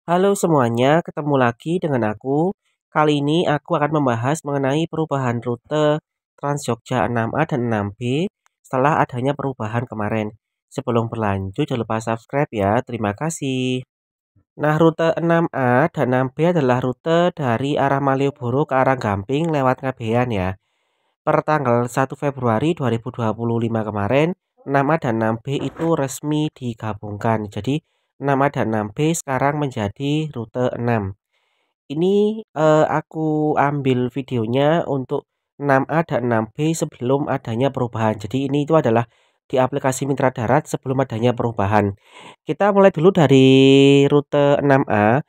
Halo semuanya, ketemu lagi dengan aku. Kali ini aku akan membahas mengenai perubahan rute Trans Jogja 6A dan 6B setelah adanya perubahan kemarin. Sebelum berlanjut, jangan lupa subscribe ya. Terima kasih. Nah, rute 6A dan 6B adalah rute dari arah Malioboro ke arah Gamping lewat Ngabean ya. Per tanggal 1 Februari 2025 kemarin, 6A dan 6B itu resmi digabungkan. Jadi 6A dan 6B sekarang menjadi rute 6. Ini aku ambil videonya untuk 6A dan 6B sebelum adanya perubahan. Jadi ini itu adalah di aplikasi Mitra Darat sebelum adanya perubahan. Kita mulai dulu dari rute 6A.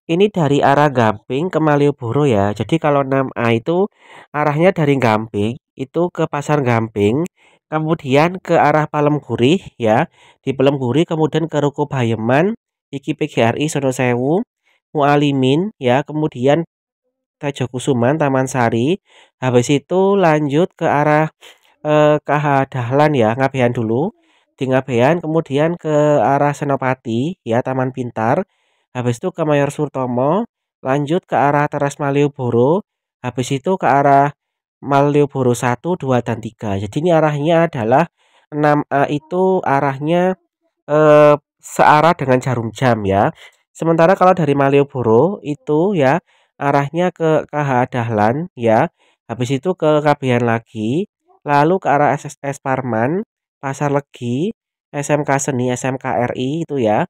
Ini dari arah Gamping ke Malioboro ya. Jadi kalau 6A itu arahnya dari Gamping itu ke Pasar Gamping, kemudian ke arah Palemgurih ya. Di Palemgurih kemudian ke Ruko Bayeman, iki PGRI Sonosewu, Mualimin ya, kemudian Tejokusuman, Taman Sari. Habis itu lanjut ke arah KH Dahlan ya, Ngabean dulu. Di Ngabean kemudian ke arah Senopati ya, Taman Pintar. Habis itu ke Mayor Surtomo, lanjut ke arah Teras Malioboro. Habis itu ke arah Malioboro 1, 2 dan 3. Jadi ini arahnya adalah 6A itu arahnya searah dengan jarum jam ya. Sementara kalau dari Malioboro itu ya arahnya ke KH Dahlan ya. Habis itu ke Kabian lagi, lalu ke arah SSS Parman, Pasar Legi, SMK Seni, SMK RI itu ya.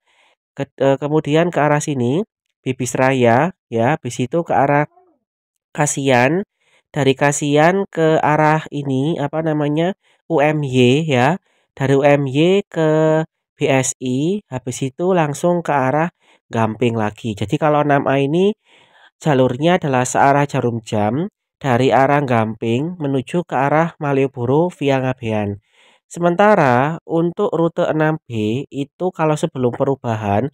Kemudian ke arah sini Bibis Raya ya, habis itu ke arah Kasian, dari Kasian ke arah ini apa namanya UMY ya, dari UMY ke BSI, habis itu langsung ke arah Gamping lagi. Jadi kalau 6A ini jalurnya adalah searah jarum jam dari arah Gamping menuju ke arah Malioboro via Ngabean. Sementara untuk rute 6B itu kalau sebelum perubahan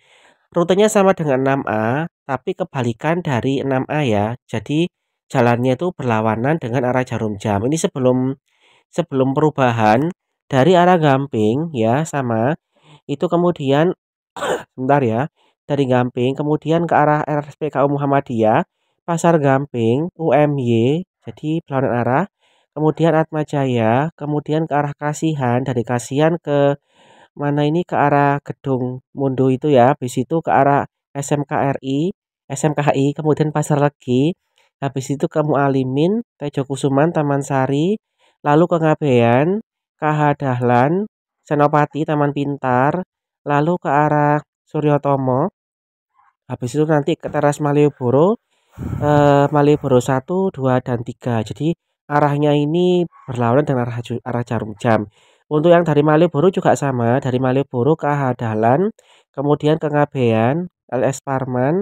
rutenya sama dengan 6A, tapi kebalikan dari 6A ya. Jadi jalannya itu berlawanan dengan arah jarum jam. Ini sebelum sebelum perubahan dari arah Gamping ya sama. Itu kemudian sebentar ya. Dari Gamping kemudian ke arah RSPKU Muhammadiyah, Pasar Gamping, UMY, jadi berlawanan arah. Kemudian Atmajaya, kemudian ke arah Kasihan, dari Kasihan ke mana ini ke arah Gedung Mundo itu ya, habis itu ke arah SMKRI, SMKHI, kemudian Pasar Legi, habis itu ke Mualimin, Tejokusuman, Taman Sari, lalu ke Ngabean, KH Dahlan, Senopati, Taman Pintar, lalu ke arah Suryotomo, habis itu nanti ke teras Malioboro, Malioboro 1, 2 dan 3. Jadi arahnya ini berlawanan dengan arah jarum jam. Untuk yang dari Malioboro juga sama, dari Malioboro ke Dahlan, kemudian ke Ngabean, LS Parman,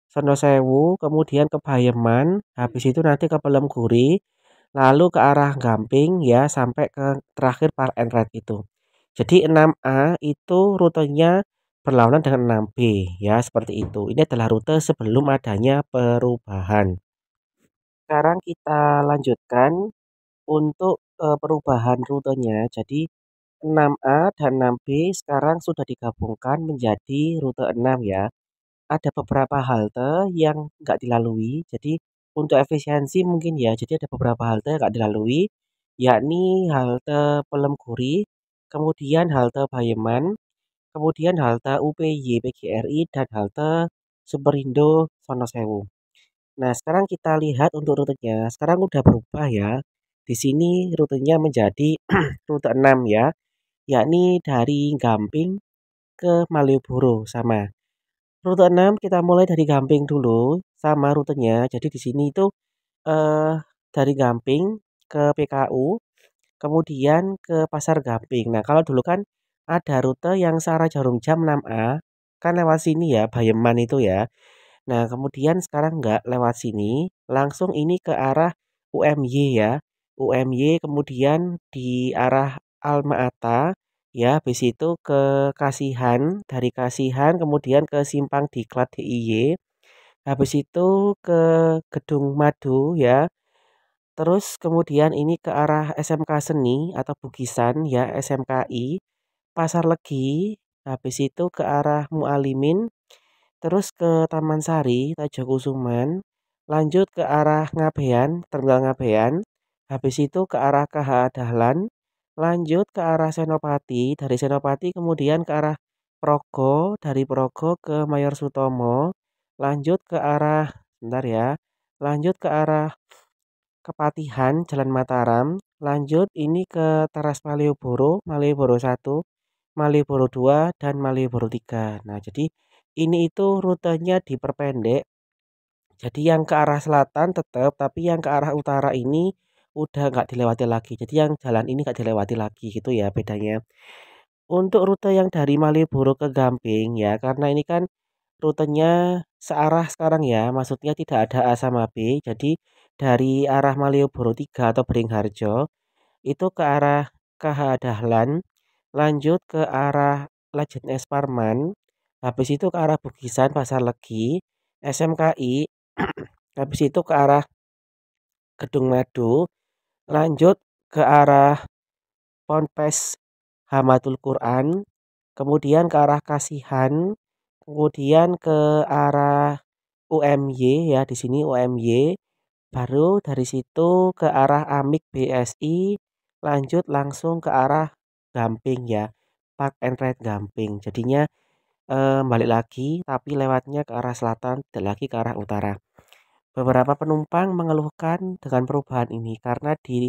Sonosewu, kemudian ke Bayeman, habis itu nanti ke Pelemguri, lalu ke arah Gamping ya sampai ke terakhir Park and Ride itu. Jadi 6A itu rutenya berlawanan dengan 6B ya seperti itu. Ini adalah rute sebelum adanya perubahan. Sekarang kita lanjutkan untuk perubahan rutenya. Jadi 6A dan 6B sekarang sudah digabungkan menjadi rute 6 ya. Ada beberapa halte yang nggak dilalui. Jadi untuk efisiensi mungkin ya. Jadi ada beberapa halte yang nggak dilalui, yakni halte Pelemguri, kemudian halte Bayeman, kemudian halte UPY PGRI dan halte Superindo Sonosewu. Nah, sekarang kita lihat untuk rutenya. Sekarang udah berubah ya. Di sini rutenya menjadi rute 6 ya, yakni dari Gamping ke Malioboro sama. Rute 6 kita mulai dari Gamping dulu sama rutenya. Jadi di sini itu eh dari Gamping ke PKU, kemudian ke Pasar Gamping. Nah, kalau dulu kan ada rute yang searah jarum jam 6A, kan lewat sini ya, Bayeman itu ya. Nah, kemudian sekarang nggak lewat sini, langsung ini ke arah UMY ya. UMY kemudian di arah Alma-Ata ya, habis itu ke Kasihan, dari Kasihan kemudian ke Simpang Diklat DIY, habis itu ke Gedung Madu ya. Terus kemudian ini ke arah SMK Seni atau Bugisan ya, SMKI, Pasar Legi, habis itu ke arah Mualimin, terus ke Taman Sari, Tajokusuman, lanjut ke arah Ngabean, Terminal Ngabean, habis itu ke arah KH Dahlan, lanjut ke arah Senopati, dari Senopati kemudian ke arah Progo, dari Progo ke Mayor Sutomo, lanjut ke arah, sebentar ya, lanjut ke arah Kepatihan, Jalan Mataram, lanjut ini ke Teras Malioboro, Malioboro 1, Malioboro 2, dan Malioboro 3. Nah, jadi ini itu rutenya diperpendek. Jadi yang ke arah selatan tetap, tapi yang ke arah utara ini udah nggak dilewati lagi. Jadi yang jalan ini nggak dilewati lagi gitu ya bedanya. Untuk rute yang dari Malioboro ke Gamping ya, karena ini kan rutenya searah sekarang ya, maksudnya tidak ada A sama B. Jadi dari arah Malioboro 3 atau Beringharjo itu ke arah KH Dahlan, lanjut ke arah Legend S Parman, habis itu ke arah Bugisan Pasar Legi, SMKI, habis itu ke arah Gedung Madu, lanjut ke arah Ponpes Hamatul Quran, kemudian ke arah Kasihan, kemudian ke arah UMY ya di sini UMY, baru dari situ ke arah Amik BSI, lanjut langsung ke arah Gamping ya, Park and Ride Gamping. Jadinya balik lagi tapi lewatnya ke arah selatan, tidak lagi ke arah utara. Beberapa penumpang mengeluhkan dengan perubahan ini karena di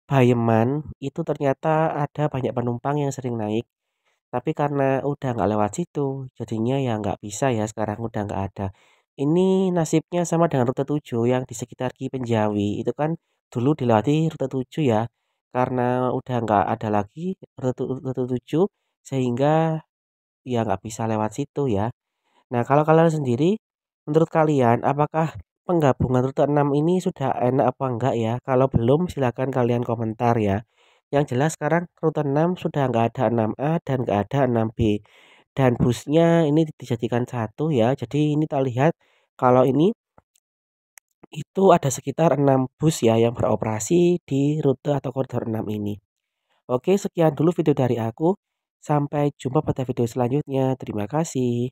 Payeman itu ternyata ada banyak penumpang yang sering naik, tapi karena udah nggak lewat situ, jadinya ya nggak bisa ya sekarang udah nggak ada. Ini nasibnya sama dengan rute 7 yang di sekitar Ki Penjawi, itu kan dulu dilewati rute 7 ya, karena udah nggak ada lagi rute 7 sehingga ya nggak bisa lewat situ ya. Nah, kalau kalian sendiri, menurut kalian apakah penggabungan rute 6 ini sudah enak apa enggak ya? Kalau belum silakan kalian komentar ya. Yang jelas sekarang rute 6 sudah nggak ada 6A dan nggak ada 6B. Dan busnya ini dijadikan satu ya. Jadi ini kita lihat kalau ini itu ada sekitar 6 bus ya yang beroperasi di rute atau koridor 6 ini. Oke, sekian dulu video dari aku. Sampai jumpa pada video selanjutnya. Terima kasih.